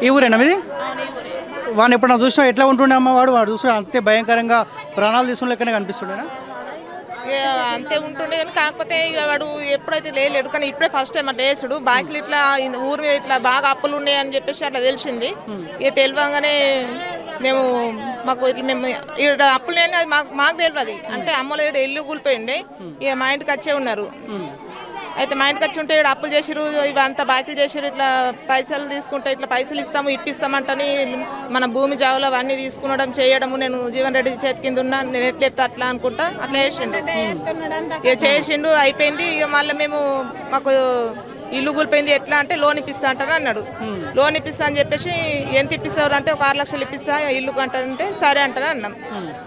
ఈ ఊరేనా మీది? వాడిని ఎప్పుడన్నా చూసినా ఎట్లా ఉంటుండే అమ్మ? వాడు చూసిన అంతే భయంకరంగా ప్రాణాలు తీసుకున్న లెక్కనే కనిపిస్తుండేనా? అంతే ఉంటుండే కానీ కాకపోతే ఇక వాడు ఎప్పుడైతే లేడు కానీ ఇప్పుడే ఫస్ట్ టైం అంటే వేసుడు బాకీలు ఇట్లా ఊరి మీద ఇట్లా బాగా అప్పులు ఉన్నాయని చెప్పేసి అట్లా తెలిసింది. ఇక తెలియగానే మాకు ఇట్లా మేము ఇక్కడ అప్పులు లేని అది మాకు తెలియదు. అంటే అమ్మలో ఇల్లు కూలిపోయిండే ఇక మా ఇంటికి వచ్చే ఉన్నారు. అయితే మా ఇంటికి వచ్చి ఉంటే ఇక్కడ అప్పులు చేసిరు, ఇవి అంతా బాకీలు చేసిరు, ఇట్లా పైసలు తీసుకుంటే ఇట్లా పైసలు ఇస్తాము ఇప్పిస్తామంటని మన భూమి జాగులు అవన్నీ తీసుకునడం చేయడము. నేను జీవన్ రెడ్డి చేతి కింద ఉన్నా, నేను ఎట్లా చెప్తా అట్లా అనుకుంటా అట్లా చేసిండు. ఇక చేసిండు అయిపోయింది. ఇక మళ్ళీ మాకు ఇల్లు కూలిపోయింది ఎట్లా అంటే లోన్ ఇప్పిస్తా అంటారు అన్నాడు. లోన్ ఇప్పిస్తా అని చెప్పేసి ఎంత ఇప్పిస్తారు అంటే ఒక 6 లక్షలు ఇప్పిస్తా ఇల్లు అంటారంటే సరే అంటారు అన్నాం.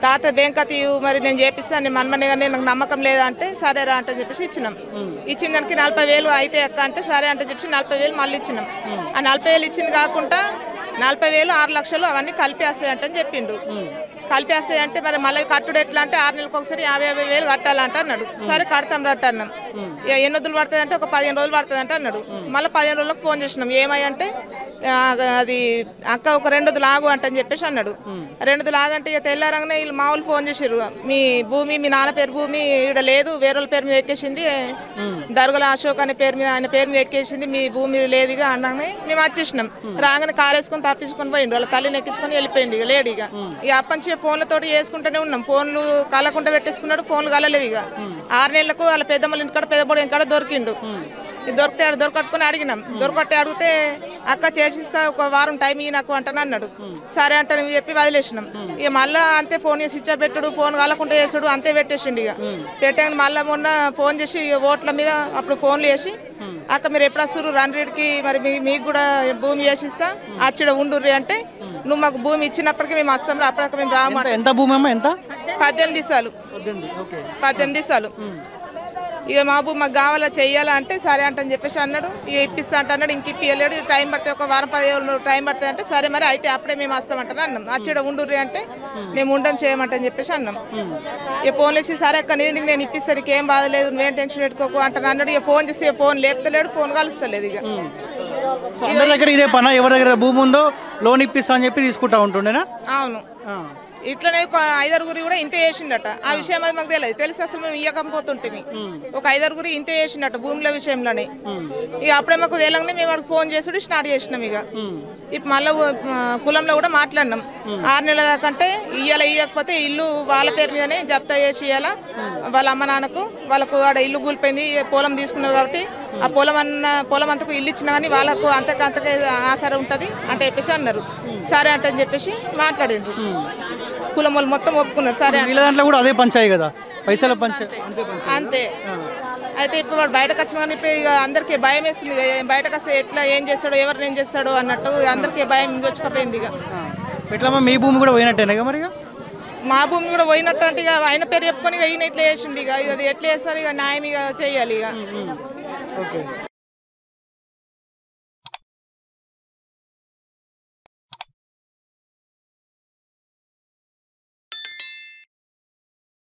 తాత బ్యాంకతి మరి నేను చేపిస్తాను నేను మనమనే కానీ నాకు నమ్మకం లేదా అంటే సరే రా అంటే చెప్పేసి ఇచ్చినాం. ఇచ్చిన దానికి 40,000 అయితే ఎక్క అంటే సరే అంటే చెప్పేసి 40,000 మళ్ళీ ఇచ్చినాం. ఆ 40,000 ఇచ్చింది కాకుండా 40,000 6 లక్షలు అవన్నీ కలిపేస్తాయంటని చెప్పిండు. కలిపేస్తాయంటే మరి మళ్ళీ కట్టుడు ఎట్లా అంటే 6 నెలలకు ఒకసారి 50,000 కట్టాలంట అన్నాడు. సరే కడతాం రట్ట అన్నాం. ఇక ఎన్ని రోజులు పడుతుంది అంటే ఒక 15 రోజులు పడుతుంది అంటే అన్నాడు. మళ్ళీ 15 రోజులకు ఫోన్ చేసినాం. ఏమంటే అది అక్క ఒక 2 రోజులు ఆగు అంటని చెప్పేసి అన్నాడు. 2 రోజులు ఆగంటే ఇక తెల్లారంగానే వీళ్ళు మామూలు ఫోన్ చేసిర్రు. మీ భూమి మీ నాన్న పేరు భూమి ఇక్కడ లేదు, వేరే వాళ్ళ పేరు మీద ఎక్కేసింది, దర్గల అశోక్ అనే పేరు మీద ఆయన పేరు మీద ఎక్కేసింది, మీ భూమి లేదుగా అన్నామే. మేము వచ్చేసినాం. రాగానే కారు వేసుకొని తప్పించుకొని పోయిండు. వాళ్ళ తల్లిని ఎక్కించుకొని వెళ్ళిపోయింది. ఇక లేడు. ఇక అప్పటి ఫోన్లతో చేసుకుంటూనే ఉన్నాం. ఫోన్లు కలకుండా పెట్టేసుకున్నాడు. ఫోన్లు కలలేవు. ఇక 6 నెలలకు వాళ్ళ పెద్దమ్మల ఇంటికాడ పెద్దబోడు ఇంటికాడ దొరికిండు. దొరికితే దొరకట్టుకొని అడిగినాం. దొరకట్టి అడిగితే అక్క చేసిస్తా ఒక వారం టైం ఇయ్యి నాకు అంటాను అన్నాడు. సరే అంటాను చెప్పి వదిలేసినాం. ఇక మళ్ళీ అంతే ఫోన్ చేసి ఇచ్చా పెట్టుడు, ఫోన్ కలకుండా చేసాడు, అంతే పెట్టేసిండు. ఇక పెట్టాక మళ్ళీ మొన్న ఫోన్ చేసి ఓట్ల మీద అప్పుడు ఫోన్లు చేసి అక్క మీరు ఎప్పుడు వస్తారు రండ్రీడికి మరి మీకు కూడా భూమి చేసిస్తా అచ్చిడ ఉండుర్రి అంటే నువ్వు మాకు భూమి ఇచ్చినప్పటికీ మేము వస్తాం అప్పటికి మేము రాము. ఎంత భూమి అమ్మా? ఎంత? 18 దిశాలు. 18 దిశాలు. ఇక మా భూమి మాకు కావాలా చెయ్యాలా అంటే సరే అంటని చెప్పేసి అన్నాడు. ఇక ఇప్పిస్తా అంటున్నాడు. ఇంక ఇప్పియలేడు. టైం పడితే ఒక వారం 15 రోజులు టైం పడుతుంది అంటే సరే మరి అయితే అప్పుడే మేము వస్తామంటారు అన్నాం. అచ్చిడ ఉండుర్రి అంటే మేము ఉండం చేయమంటని చెప్పేసి అన్నాం. ఇక ఫోన్ వేసి సరే అక్క నీకు నేను ఇప్పిస్తాను, నీకు ఏం బాధలేదు, నువ్వేం టెన్షన్ పెట్టుకోకు అంటాను అన్నాడు. ఇక ఫోన్ చేసి ఫోన్ లేపుతలేడు, ఫోన్ కలుస్తలేదు. ఇక అందరి దగ్గర ఇదే పనా? ఎవరి దగ్గర భూమి ఉందో లోన్ ఇప్పిస్తా అని చెప్పి తీసుకుంటా ఉంటుండేనా? అవును. ఇట్లనే ఒక 5 కూడా ఇంతే చేసిండట. ఆ విషయం అది మాకు తెలియదు. తెలిసి అసలు మేము ఇయ్యకపోతుంటే ఒక 5 ఇంతే చేసిండట భూముల విషయంలోనే. ఇక అప్పుడే మాకు తెలియగానే మేము వాడికి ఫోన్ చేసుడు స్టార్ట్ చేసినాం. ఇక ఇప్పుడు మళ్ళీ కులంలో కూడా మాట్లాడినాం. 6 నెలల కంటే ఇయ్యకపోతే ఇల్లు వాళ్ళ పేరు మీదనే జప్తా చేసి ఇయ్యాలా. వాళ్ళ అమ్మ నాన్నకు వాళ్ళకు ఆడ ఇల్లు కూలిపోయింది, పొలం తీసుకున్నారు కాబట్టి ఆ పొలం అంతకు ఇల్లు ఇచ్చినా కానీ వాళ్ళకు అంతకే ఆసర ఉంటుంది అంటే చెప్పేసి అన్నారు. సరే అంటే అని చెప్పేసి మాట్లాడిండ్రు. కులం వాళ్ళు మొత్తం ఒప్పుకున్నారు. సరే వీళ్ళ దాంట్లో కూడా అదే పంచాయి కదా, పైసల పంచాయి అంతే. అయితే ఇప్పుడు వాడు బయటకు వచ్చిన కానీ ఇప్పుడు ఇక అందరికీ భయం వేస్తుంది. బయటకు వస్తే ఎట్లా ఏం చేస్తాడో ఎవరిని ఏం చేస్తాడో అన్నట్టు అందరికీ భయం వచ్చకపోయింది. ఇక ఎట్లా మీ భూమి కూడా పోయినట్టేనా మరి? మా భూమి కూడా పోయినట్టు అంటే ఇక ఆయన పేరు చెప్పుకొని ఇక ఈయన ఇట్లా చేసిండు. ఇక అది ఎట్లా చేస్తారు? ఇక న్యాయం ఇక చేయాలి. ఇక